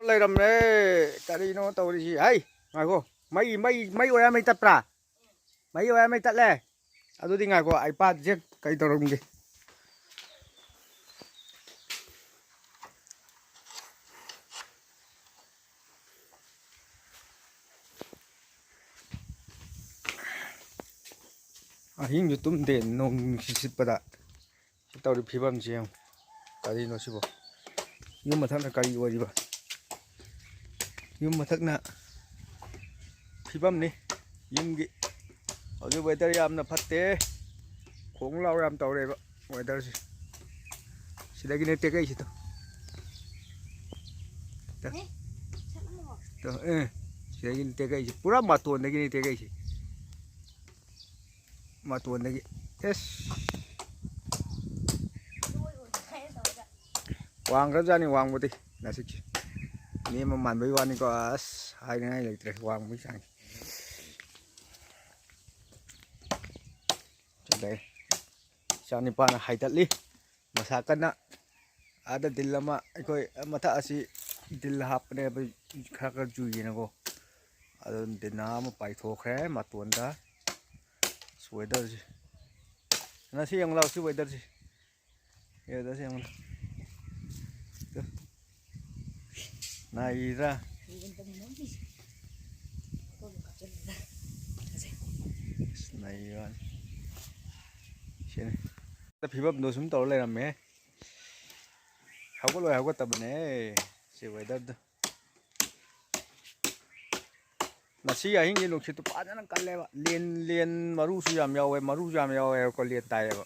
ꯂꯩꯔꯝꯃꯦ ꯀꯔꯤꯅꯣ ꯇꯧꯔꯤꯁꯤ ꯍꯩ ꯉꯥꯏꯈꯣ ꯃꯩ ꯑꯣꯏꯔ ꯃꯩ ꯇꯠꯄ꯭ꯔꯥ ꯃꯩ ꯑꯣꯏꯔ ꯃꯩ ꯇꯠꯂꯦ ꯑꯗꯨꯗꯤ ꯉꯥꯏꯈꯣ ꯑꯩ ꯄꯥꯠꯁꯦ ꯀꯩ ꯇꯧꯔꯝꯒꯦ ꯑꯍꯤꯡꯁꯨ ꯇꯨꯝꯗꯦ ꯅꯣꯡ ꯅꯨꯡꯁꯤꯠ ꯁꯤꯠꯄꯗ ꯁꯤ ꯇꯧꯔꯤ ꯐꯤꯕꯝꯁꯦ ꯌꯦꯡꯉꯨ ꯀꯔꯤꯅꯣ ꯁꯤꯕꯣ ꯌꯨꯝ ꯃꯊꯛꯅ ꯀꯔꯤ ꯑꯣꯏꯔꯤꯕ ꯌꯨꯝ ꯃꯊꯛꯅ ꯐꯤꯕꯝꯅꯤ ꯌꯨꯝꯒꯤ ꯍꯧꯖꯤꯛ ꯋꯦꯗꯔ ꯌꯥꯝꯅ ꯐꯠꯇꯦ ꯈꯣꯡ ꯂꯥꯎ ꯌꯥꯝ ꯇꯧꯔꯦꯕ ꯋꯦꯗꯔꯁꯤ ꯁꯤꯗꯒꯤꯅꯦ ꯇꯦꯛꯀꯩꯁꯤꯗꯣ ꯁꯤꯗꯒꯤꯅꯦ ꯇꯦꯛꯀꯩꯁꯤ ꯄꯨꯔꯥ ꯃꯇꯣꯟꯗꯒꯤꯅꯦ ꯇꯦꯛꯀꯩꯁꯤ ꯃꯇꯣꯟꯗꯒꯤ ꯑꯦꯁ ꯋꯥꯡꯈ꯭ꯔꯖꯥꯠꯅꯤ ꯋꯥꯡꯕꯗꯤ ꯅꯥꯁꯤꯛꯁꯤ ꯅꯦꯝꯕ ꯃꯥꯟꯕꯩ ꯋꯥꯅꯤꯀꯣ ꯑꯁ ꯍꯥꯏꯅꯤꯡꯉꯥꯏ ꯂꯩꯇ꯭ꯔꯦ ꯋꯥꯡꯕꯒꯤ ꯆꯥꯡꯁꯤ ꯆꯠꯂꯦ ꯏꯆꯥ ꯅꯤꯄꯥꯅ ꯍꯥꯏꯗꯠꯂꯤ ꯃꯁꯥ ꯀꯟꯅ ꯑꯥꯗ ꯗꯤꯜ ꯑꯃ ꯑꯩꯈꯣꯏ ꯃꯊꯛ ꯑꯁꯤ ꯗꯤꯜ ꯍꯥꯞꯄꯅꯦꯕ ꯈꯔ ꯆꯨꯏꯌꯦꯅꯀꯣ ꯑꯗꯨ ꯗꯤꯟꯅꯥ ꯑꯃ ꯄꯥꯏꯊꯣꯛꯈ꯭ꯔꯦ ꯃꯇꯣꯟꯗ ꯋꯦꯗꯔꯁꯤ ꯉꯁꯤ ꯌꯦꯡꯉꯨ ꯂꯥꯎ ꯁꯤ ꯋꯦꯗꯔꯁꯤ ꯋꯦꯗꯔꯁꯤ ꯌꯦꯡꯉꯨ ꯅꯥꯏꯔꯥ ꯅꯩꯕꯅꯤ ꯁꯤꯅꯤ ꯐꯤꯕꯝꯗꯣ ꯁꯨꯝ ꯇꯧꯔ ꯂꯩꯔꯝꯃꯦ ꯍꯧꯒꯠꯂꯣꯏ ꯍꯧꯒꯠꯇꯕꯅꯦ ꯁꯤ ꯋꯦꯗꯔꯗꯣ ꯉꯁꯤ ꯑꯍꯤꯡꯒꯤ ꯅꯨꯡꯁꯤꯠꯇꯨ ꯐꯖꯅ ꯀꯜꯂꯦꯕ ꯂꯦꯟ ꯃꯔꯨꯁꯨ ꯌꯥꯝ ꯌꯥꯎꯋꯦ ꯃꯔꯨꯁꯨ ꯌꯥꯝ ꯌꯥꯎꯋꯦꯕꯀꯣ ꯂꯦꯟ ꯇꯥꯏꯌꯦꯕ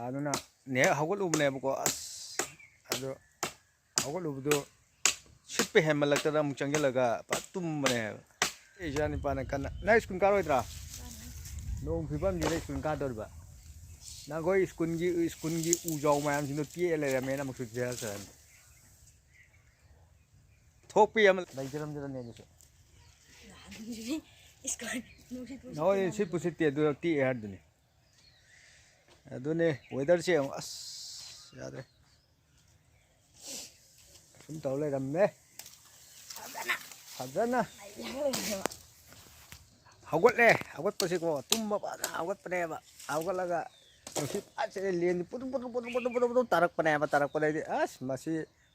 ꯑꯗꯨꯅ ꯅꯦꯛ ꯍꯧꯒꯠꯂꯨꯕꯅꯦꯕꯀꯣ ꯑꯁ ꯑꯗꯣ ꯍꯧꯒꯠꯂꯨꯕꯗꯣ ꯁꯤꯠꯄ ꯍꯦꯟꯃꯜꯂꯛꯇꯅ ꯑꯃꯨꯛ ꯆꯪꯁꯤꯜꯂꯒ ꯐꯖꯅ ꯇꯨꯝꯕꯅꯦꯕ ꯏꯆꯥ ꯅꯤꯄꯥꯅ ꯀꯟꯅ ꯅꯪ ꯁ꯭ꯀꯨꯜ ꯀꯥꯔꯣꯏꯗ꯭ꯔꯥ ꯅꯣꯡ ꯐꯤꯕꯝꯁꯤꯗ ꯁ꯭ꯀꯨꯜ ꯀꯥꯗꯧꯔꯤꯕ ꯅꯈꯣꯏ ꯁ꯭ꯀꯨꯜꯒꯤ ꯎꯖꯥꯎ ꯃꯌꯥꯝꯁꯤꯡꯗꯣ ꯇꯦꯛꯑ ꯂꯩꯔꯝꯃꯦꯅ ꯑꯃꯨꯛꯁꯨ ꯖꯦꯔꯛꯆꯔꯅꯤ ꯊꯣꯛꯄꯤ ꯑꯃ ꯂꯩꯖꯔꯝꯖꯔꯅꯤ ꯑꯗꯨꯁꯨ ꯍꯣꯏ ꯁꯤꯠꯄꯨ ꯁꯤꯠꯇꯦ ꯑꯗꯨ ꯇꯦꯛꯑꯦ ꯍꯥꯏꯗꯨꯅꯤ ꯑꯗꯨꯅꯦ ꯋꯦꯗꯔꯁꯦ ꯑꯃꯨꯛ ꯑꯁ ꯌꯥꯗ꯭ꯔꯦ ꯁꯨꯝ ꯇꯧ ꯂꯩꯔꯝꯃꯦ ꯐꯖꯅ ꯍꯧꯒꯠꯂꯦ ꯍꯧꯒꯠꯄꯁꯤꯀꯣ ꯇꯨꯝꯕ ꯐꯖꯅ ꯍꯧꯒꯠꯄꯅꯦꯕ ꯍꯧꯒꯠꯂꯒ ꯅꯨꯡꯁꯤꯠ ꯐꯖꯅ ꯂꯦꯟꯁꯤ ꯄꯨꯗꯨꯞ ꯇꯥꯔꯛꯄꯗꯩꯗꯤ ꯑꯁ ꯃꯁꯤ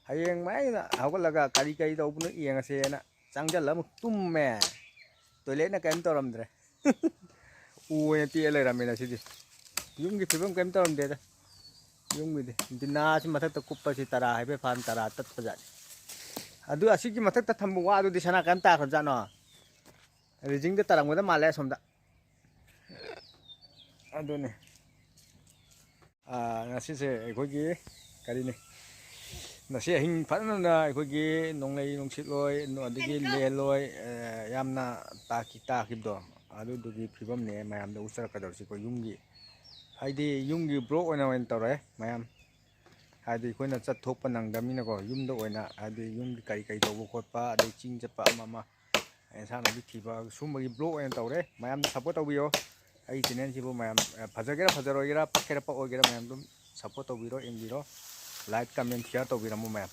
ꯍꯌꯦꯡ ꯃꯥꯏꯅ ꯍꯧꯒꯠꯂꯒ ꯀꯔꯤ ꯇꯧꯕꯅꯣ ꯌꯦꯡꯉꯁꯦꯅ ꯆꯪꯁꯤꯜꯂ ꯑꯃꯨꯛ ꯇꯨꯝꯃꯦ ꯇꯣꯏꯂꯦꯠꯅ ꯀꯔꯤꯝ ꯇꯧꯔꯝꯗ꯭ꯔꯦ ꯎ ꯑꯣꯏꯅ ꯇꯦꯛꯑ ꯂꯩꯔꯝꯃꯦꯅ ꯁꯤꯗꯤ ꯌꯨꯝꯒꯤ ꯐꯤꯕꯝ ꯀꯔꯤꯝ ꯇꯧꯔꯝꯗꯦꯗ ꯌꯨꯝꯒꯤꯗꯤ ꯗꯤꯟꯅꯥꯁꯤ ꯃꯊꯛꯇ ꯀꯨꯞꯄꯁꯤ ꯇꯔꯥ ꯍꯥꯏꯐꯦꯠ ꯐꯥꯟ ꯇꯔꯥ ꯇꯠꯄꯖꯥꯠꯅꯤ ꯑꯗꯨ ꯑꯁꯤꯒꯤ ꯃꯊꯛꯇ ꯊꯝꯕ ꯋꯥꯗꯨꯗꯤ ꯁꯅꯥ ꯀꯔꯤꯝ ꯇꯥꯈ꯭ꯔꯕꯖꯥꯠꯅꯣ ꯔꯤꯖꯤꯡꯗ ꯇꯥꯔꯝꯒꯗ ꯃꯥꯜꯂꯦ ꯑꯁꯣꯝꯗ ꯑꯗꯨꯅꯤ ꯉꯁꯤꯁꯦ ꯑꯩꯈꯣꯏꯒꯤ ꯀꯔꯤꯅꯤ ꯉꯁꯤ ꯑꯍꯤꯡ ꯐꯖꯅ ꯑꯩꯈꯣꯏꯒꯤ ꯅꯣꯡꯂꯩ ꯅꯨꯡꯁꯤꯠꯂꯣꯏ ꯑꯗꯒꯤ ꯂꯦꯜꯂꯣꯏ ꯌꯥꯝꯅ ꯇꯥꯈꯤꯕꯗꯣ ꯑꯗꯨꯗꯨꯒꯤ ꯐꯤꯕꯝꯅꯦ ꯃꯌꯥꯝꯗ ꯎꯠꯆꯔꯛꯀꯗꯧꯔꯤꯁꯤꯀꯣ ꯌꯨꯝꯒꯤ ꯍꯥꯏꯗꯤ ꯌꯨꯝꯒꯤ ꯕ꯭ꯂꯣꯛ ꯑꯣꯏꯅ ꯇꯧꯔꯛꯑꯦ ꯃꯌꯥꯝ ꯍꯥꯏꯗꯤ ꯑꯩꯈꯣꯏꯅ ꯆꯠꯊꯣꯛꯄ ꯅꯪꯗꯕꯅꯤꯅꯀꯣ ꯌꯨꯝꯗ ꯑꯣꯏꯅ ꯍꯥꯏꯗꯤ ꯌꯨꯝꯒꯤ ꯀꯔꯤ ꯇꯧꯕ ꯈꯣꯠꯄ ꯑꯗꯩ ꯆꯤꯡ ꯆꯠꯄ ꯑꯃ ꯑꯦꯟꯁꯥꯡ ꯅꯥꯄꯤ ꯊꯤꯕ ꯁꯨꯝꯕꯒꯤ ꯕ꯭ꯂꯣꯛ ꯑꯣꯏꯅ ꯇꯧꯔꯦ ꯃꯌꯥꯝꯗ ꯁꯞꯄꯣꯔꯠ ꯇꯧꯕꯤꯌꯣ ꯑꯩ ꯆꯦꯅꯦꯜꯁꯤꯕꯨ ꯃꯌꯥꯝ ꯐꯖꯒꯦꯔꯥ ꯐꯖꯔꯣꯏꯒꯦꯔꯥ ꯄꯛꯀꯦꯔꯥ ꯄꯛꯑꯣꯏꯒꯦꯔꯥ ꯃꯌꯥꯝ ꯑꯗꯨꯝ ꯁꯞꯄꯣꯔꯠ ꯇꯧꯕꯤꯔꯣ ꯌꯦꯡꯕꯤꯔꯣ ꯂꯥꯏꯛ ꯀꯃꯦꯟ ꯁꯤꯌꯥꯔ ꯇꯧꯕꯤꯔꯝꯃꯣ ꯃꯌꯥꯝ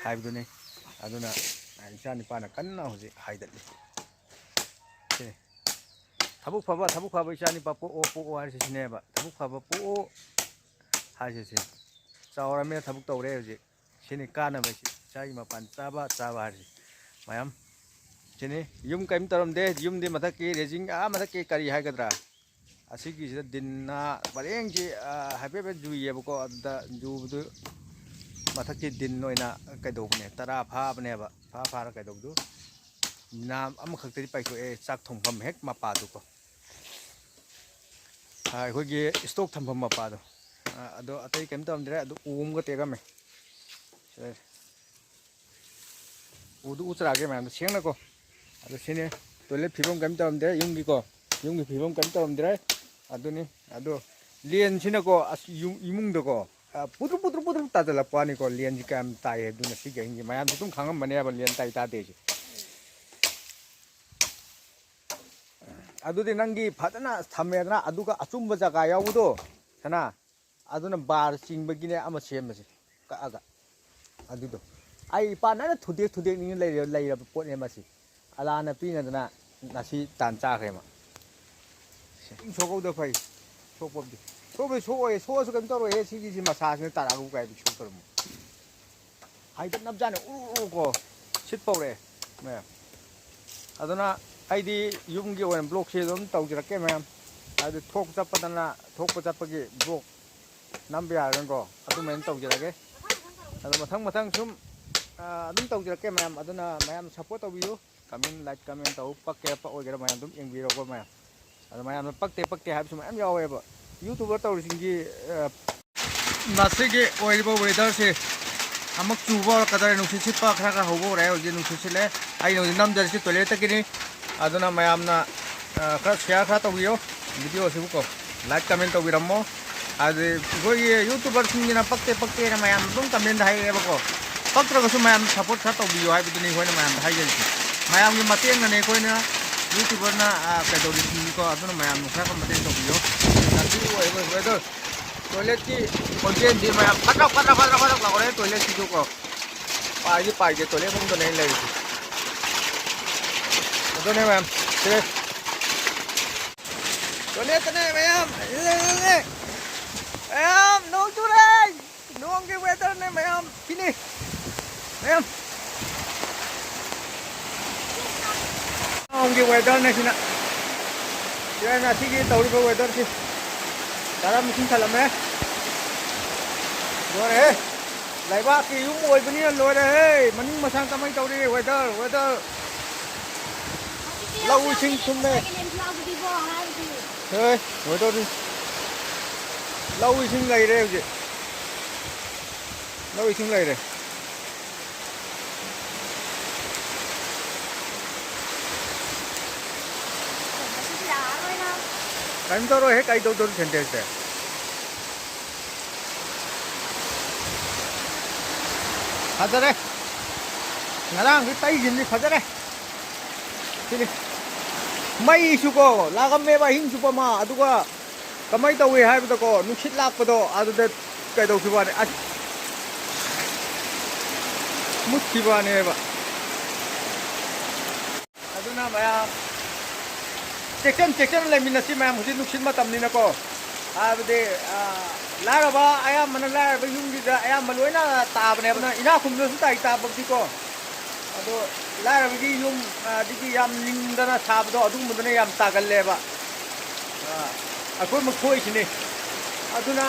ꯍꯥꯏꯕꯗꯨꯅꯤ ꯑꯗꯨꯅ ꯏꯆꯥ ꯅꯤꯄꯥꯅ ꯀꯟꯅ ꯍꯧꯖꯤꯛ ꯍꯥꯏꯗꯠꯂꯤ ꯁꯤꯅꯤ ꯊꯕꯛ ꯐꯕ ꯏꯆꯥ ꯅꯤꯄꯥ ꯄꯣꯛꯑꯣ ꯍꯥꯏꯔꯤꯁꯤ ꯁꯤꯅꯦꯕ ꯊꯕꯛ ꯐꯕ ꯄꯣꯛꯑꯣ ꯍꯥꯏꯔꯤꯁꯤ ꯆꯥꯎꯔꯃꯤꯅ ꯊꯕꯛ ꯇꯧꯔꯦ ꯍꯧꯖꯤꯛ ꯁꯤꯅꯤ ꯀꯥꯟꯅꯕꯁꯤ ꯏꯆꯥꯒꯤ ꯃꯄꯥꯟ ꯆꯥꯕ ꯍꯥꯏꯔꯤꯁꯤ ꯃꯌꯥꯝ ꯁꯤꯅꯤ ꯌꯨꯝ ꯀꯔꯤꯝ ꯇꯧꯔꯝꯗꯦ ꯌꯨꯝꯗꯤ ꯃꯊꯛꯀꯤ ꯔꯦꯖꯤꯡ ꯃꯊꯛꯀꯤ ꯀꯔꯤ ꯍꯥꯏꯒꯗ꯭ꯔꯥ ꯑꯁꯤꯒꯤꯁꯤꯗ ꯗꯤꯟꯅ ꯄꯔꯦꯡꯁꯤ ꯍꯥꯏꯐꯦꯠ ꯖꯨꯏꯌꯦꯕꯀꯣ ꯑꯗꯨꯗ ꯖꯨꯕꯗꯨ ꯃꯊꯛꯀꯤ ꯗꯤꯟ ꯑꯣꯏꯅ ꯀꯩꯗꯧꯕꯅꯦ ꯇꯔꯥ ꯐꯥꯕꯅꯦꯕ ꯐꯥꯔ ꯀꯩꯗꯧꯕꯗꯨ ꯅꯥꯝ ꯑꯃꯈꯛꯇꯗꯤ ꯄꯥꯏꯊꯣꯛꯑꯦ ꯆꯥꯛ ꯊꯣꯡꯐꯝ ꯍꯦꯛ ꯃꯄꯥꯗꯨꯀꯣ ꯑꯩꯈꯣꯏꯒꯤ ꯏꯁꯇꯣꯛ ꯊꯝꯐꯝ ꯃꯄꯥꯗꯣ ꯑꯗꯣ ꯑꯇꯩ ꯀꯩꯝ ꯇꯧꯔꯝꯗ꯭ꯔꯦ ꯑꯗꯨ ꯎ ꯑꯃꯒ ꯇꯦꯛꯑꯝꯃꯦ ꯎꯗꯨ ꯎꯆꯔꯛꯑꯒꯦ ꯃꯌꯥꯝꯗꯣ ꯁꯦꯡꯅꯀꯣ ꯑꯗꯣ ꯁꯤꯅꯤ ꯇꯣꯏꯂꯦꯠ ꯐꯤꯕꯝ ꯀꯔꯤꯝ ꯇꯧꯔꯝꯗ꯭ꯔꯦ ꯌꯨꯝꯒꯤ ꯐꯤꯕꯝ ꯀꯔꯤꯝ ꯇꯧꯔꯝꯗ꯭ꯔꯦ ꯑꯗꯨꯅꯤ ꯑꯗꯣ ꯂꯦꯟꯁꯤꯅꯀꯣ ꯑꯁ ꯏꯃꯨꯡꯗꯀꯣ ꯄꯨꯗ꯭ꯔꯨꯞ ꯇꯥꯁꯤꯜꯂꯛꯄ ꯋꯥꯅꯤꯀꯣ ꯂꯦꯟꯁꯤ ꯀꯌꯥꯝ ꯇꯥꯏ ꯑꯗꯨꯅ ꯁꯤꯒꯤ ꯑꯍꯤꯡꯁꯤ ꯃꯌꯥꯝꯁꯨ ꯑꯗꯨꯝ ꯈꯪꯉꯝꯕꯅꯦꯕ ꯂꯦꯟ ꯇꯥꯗꯦꯁꯦ ꯑꯗꯨꯗꯤ ꯅꯪꯒꯤ ꯐꯖꯅ ꯊꯝꯃꯦꯗꯅ ꯑꯗꯨꯒ ꯑꯆꯨꯝꯕ ꯖꯒꯥ ꯌꯥꯎꯕꯗꯣ ꯑꯗꯨꯅ ꯕꯥꯔ ꯆꯤꯡꯕꯒꯤꯅꯦ ꯑꯃ ꯁꯦꯝꯕꯁꯦ ꯀꯛꯑꯒ ꯑꯗꯨꯗꯣ ไอ้ปานนั้นทุเด็กนี่เลยปวดเนี่ยมาสิอาลานะปีนั่นนะนาทีตานจ้าใครมาโชว์ก็เดือดไฟโชว์ปุ๊บดิโชว์ไปโชว์สุกันตัวเฮ้สิ่งที่มาซาสิตารากูไก่ไปโชว์ตัวมั้งไอ้เด็กนับจานเนี่ยก็ชิดเปล่าเลยแม่อาตนะไอ้ที่ยุ่งเกี่ยวกับบล็อกเชนต้องจะรักแกแม่ไอ้ที่ทกจับปนันนะทกจับปะกี้บล็อกน้ำเบียร์กันก็อาตุแม่ต้องจะรักแกอาตุมาทั้งชุ่มdum tau jira ke mayam aduna mayam support taw biu comment like comment taw pakke pa oi gara mayam dum eng biro ko mayam adu mayam pakke hab sum mayam yawe ba youtuber taw singi nasi ge oi ba weather se amak chuba kadar nu si pa khra ka hobo re oi nu si le ai no nam jar si toilet ta kini aduna mayam na khra share kha taw biu video se ko like comment taw biramo adu goi youtuber singi na pakke na mayam dum comment hai ba ko Pakra ko mayam support sa tawbiyo hay biduni ko na mayam hay gali mayam yung mateng na ne ko na YouTuber na kay dawli sini ko ato na mayam sa ko mateng tawbiyo nasi weather toilet ki content di mayam patak la ko re toilet ki ko paigi toilet mo to nahi lagi ato ne mayam sile toilet ne mayam le mayam no turai no ang weather ne mayam kini Mayam. Ông cái weather này xin ạ. Đây là cái tàu đi vào weather chứ. Đó mình xin thật lắm đấy. Rồi đấy. Lại ba cái yung mùi bên này rồi đấy. Mình mà sang tao mấy tàu đi weather. Lâu sinh xuống đây. Thôi, weather đi. Lâu sinh ngày đây chứ. Lâu sinh ngày đây. Kain toro he kai do sentence de khadare ngarang ki tai jin ni khadare sini mai su ko lagam me ba hing su pa ma aduga kamai tawi hai ba ko nukhit lak pa do adu de kai do ki ba ne mut ki ba ne ba aduna maya section le minasi mayam husin nuksin matam ni nako abde lara ba ayam mana lara ba yung gida ayam maloina ta bane bana ina khumlo su tai ta bakti ko ado lara bi yung digi yam ningdana sabdo adu mudane yam tagalle ba akoi makhoi chini aduna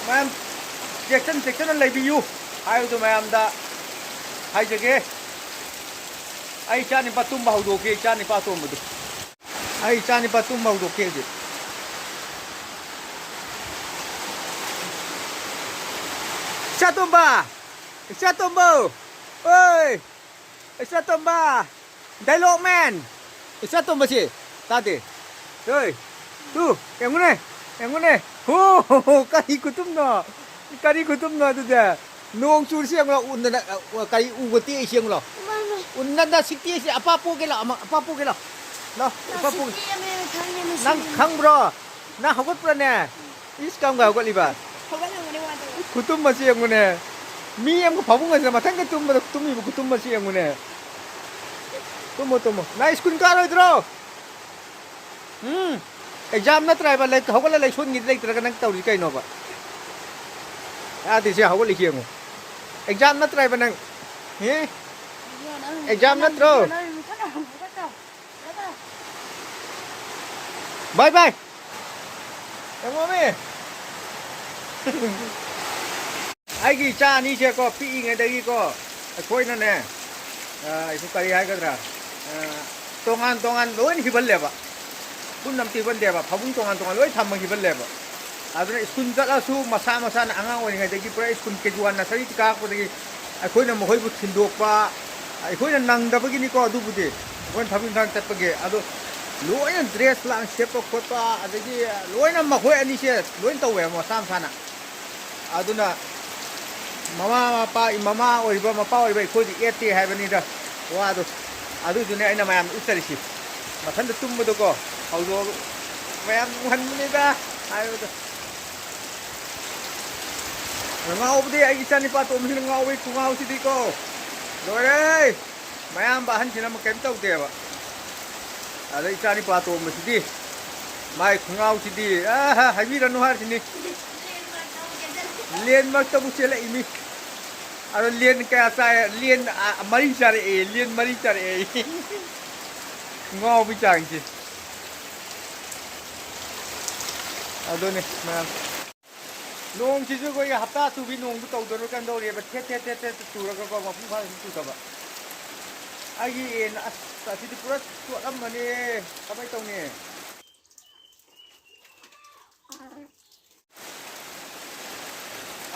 mayam section le bi yu ayu to mayam da hai jage ai chani patum ba hudo ke chani patum mudu ai chani patum mau do ke Chatomba oi Chatomba dialogue man Chatomba si tadi oi tu yang mana ho kari kutum no tu dia nong sur siang lo unna kari ugoti siang lo unna da sikti si apa po ke lo no apa po nang khang bro na hagot pra ne is kam ga got liba kutum ma siang ne mi em ko phabung ga ma thang ka tumi kutum ma siang ne tumo na school ka ro dro exam na try ba like hogala like sun gi like tra ka nang tauri kai no ba ti sia hogala siang exam na try ba nang he exam na tro bye em mami ai gi cha ni che ko pi ngai dai ko khoi na ne ai su kari hai ka tra tongan loi ni bal le ba kun nam ti ban de ba phabung tongan loi tham ma hi bal le ba aduna skun ja la su masa na angang oi ngai dai ki pra skun ke juan na sari ka ko dai ai khoi na mo hoi bu thin dok pa ai khoi na nang da ba gi ni ko du bu de wan phabung thang tat pa ge ado loina dress lang shape ko pa adagi loina ma khoi ani se loin taw we mo sam sana aduna mama oi ba khoi di ete hai bani da wa adu june aina mayam utari si mathan da tum do ko audo mayam han ni da ayo da ngau bde ai chani pa to mi ngau we ku ngau si di ko ꯂꯣꯏꯔꯦ ꯃꯌꯥꯝꯕ ꯑꯍꯟꯁꯤꯅ ꯑꯃꯨꯛ ꯀꯩꯝ ꯇꯧꯗꯦꯕ ꯑꯗ ꯏꯆꯥ ꯅꯤꯄꯥ ꯇꯣꯝꯕꯁꯤꯗꯤ ꯃꯥꯏ ꯈꯣꯡꯒ꯭ꯔꯥꯎꯁꯤꯗꯤ ꯍꯥꯏꯕꯤꯔꯅꯨ ꯍꯥꯏꯔꯤꯁꯤꯅꯤ ꯂꯦꯟ ꯃꯔꯛꯇꯕꯨ ꯆꯦꯜꯂꯛꯏꯃꯤ ꯑꯗꯣ ꯂꯦꯟ ꯀꯌꯥ ꯆꯥꯏ ꯂꯦꯟ ꯃꯔꯤ ꯆꯥꯔꯛꯑꯦ ꯂꯦꯟ ꯃꯔꯤ ꯆꯥꯔꯛꯑꯦ ꯉꯥꯎꯕꯒꯤ ꯆꯥꯡꯁꯦ ꯑꯗꯨꯅꯤ ꯃꯌꯥꯝ ꯅꯣꯡꯁꯤꯁꯨ ꯑꯩꯈꯣꯏꯒꯤ ꯍꯞꯇꯥ ꯆꯨꯕꯤ ꯅꯣꯡꯗꯨ ꯇꯧꯗꯣꯏꯔꯣ ꯀꯩꯅꯣ ꯊꯦꯠ ꯊꯦꯠ ꯊꯦꯠ ꯊꯦꯠ ꯆꯨꯔꯒꯀꯣ ꯃꯄꯨꯡ ꯐꯥꯅ ꯆꯨꯗꯕ ꯑꯩꯒꯤ ꯑꯁ ꯑꯁꯤꯗꯤ ꯄꯨꯔꯥ ꯆꯣꯠꯂꯝꯕꯅꯦ ꯀꯃꯥꯏꯅ ꯇꯧꯅꯤ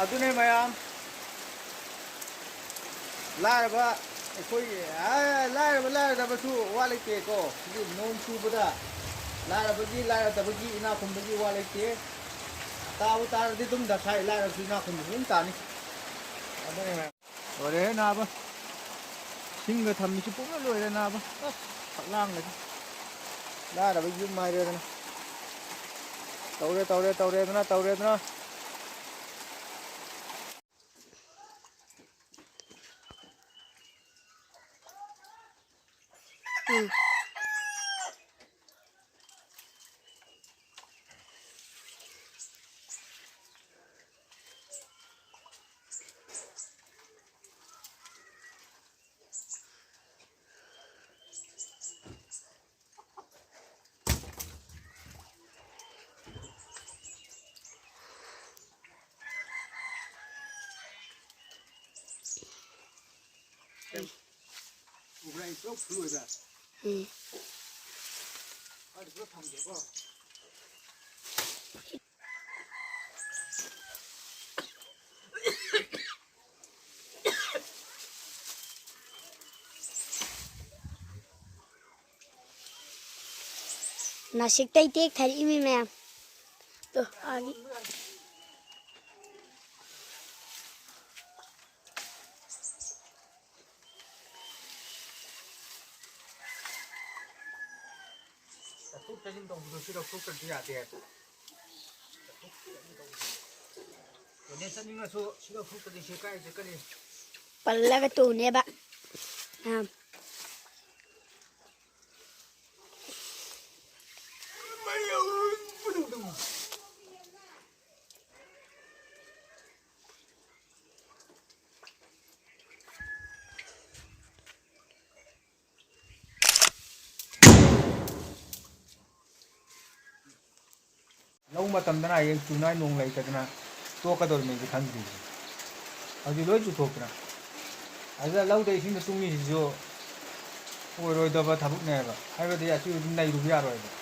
ꯑꯗꯨꯅꯦ ꯃꯌꯥꯝ ꯂꯥꯏꯔꯕ ꯑꯩꯈꯣꯏꯒꯤ ꯂꯥꯏꯔꯗꯕꯁꯨ ꯋꯥ ꯂꯩꯇꯦꯀꯣ ꯁꯤꯒꯤ ꯅꯣꯡ ꯆꯨꯕꯗ ꯂꯥꯏꯔꯗꯕꯒꯤ ꯏꯅꯥꯛ ꯈꯨꯟꯕꯒꯤ ꯋꯥ ꯂꯩꯇꯦ ꯇꯥꯕꯨ ꯇꯥꯔꯗꯤ ꯑꯗꯨꯝ ꯗꯁꯥꯏ ꯂꯥꯏꯔꯕꯁꯨ ꯏꯅꯥꯛ ꯈꯨꯟꯕꯁꯨ ꯑꯗꯨꯝ ꯇꯥꯅꯤ ꯑꯗꯨꯅꯦ ꯃꯌꯥꯝ ꯂꯣꯏꯔꯦꯍꯦ ꯅꯥꯕ ꯁꯤꯡꯒ ꯊꯝꯃꯤꯁꯤ ꯄꯨꯡꯂꯣꯏ ꯂꯣꯏꯔꯦ ꯅꯥꯕ ꯑꯁ ꯐꯛꯂꯥꯡꯒꯁꯤ ꯂꯥꯏꯔꯕꯒꯤ ꯌꯨꯝ ꯍꯥꯏꯔꯦꯗꯅ ꯇꯧꯔꯦꯗꯅ 우브라 이쪽 불러야 응. 아니 그렇다면 되고. नासिक तई तेक थरी में मैम तो आगे पल्ला का तो ने बा हाँ ꯂꯧ ꯃꯇꯝꯗꯅ ꯍꯌꯦꯡ ꯆꯨꯅꯥꯏ ꯅꯣꯡ ꯂꯩꯇꯗꯅ ꯇꯣꯛꯀꯗꯧꯔꯤꯃꯦꯁꯤ ꯈꯪꯗ꯭ꯔꯤꯁꯤ ꯍꯧꯖꯤꯛ ꯂꯣꯏ ꯆꯨꯊꯣꯛꯇꯅ ꯑꯗꯨꯗ ꯂꯧꯗ ꯏꯁꯤꯡꯗ ꯇꯨꯡꯉꯤꯁꯤꯁꯨ ꯑꯣꯏꯔꯣꯏꯗꯕ ꯊꯕꯛꯅꯦꯕ ꯍꯥꯏꯕꯗꯤ ꯑꯁꯤ ꯑꯗꯨꯝ ꯅꯩꯔꯨꯕ ꯌꯥꯔꯣꯏꯕ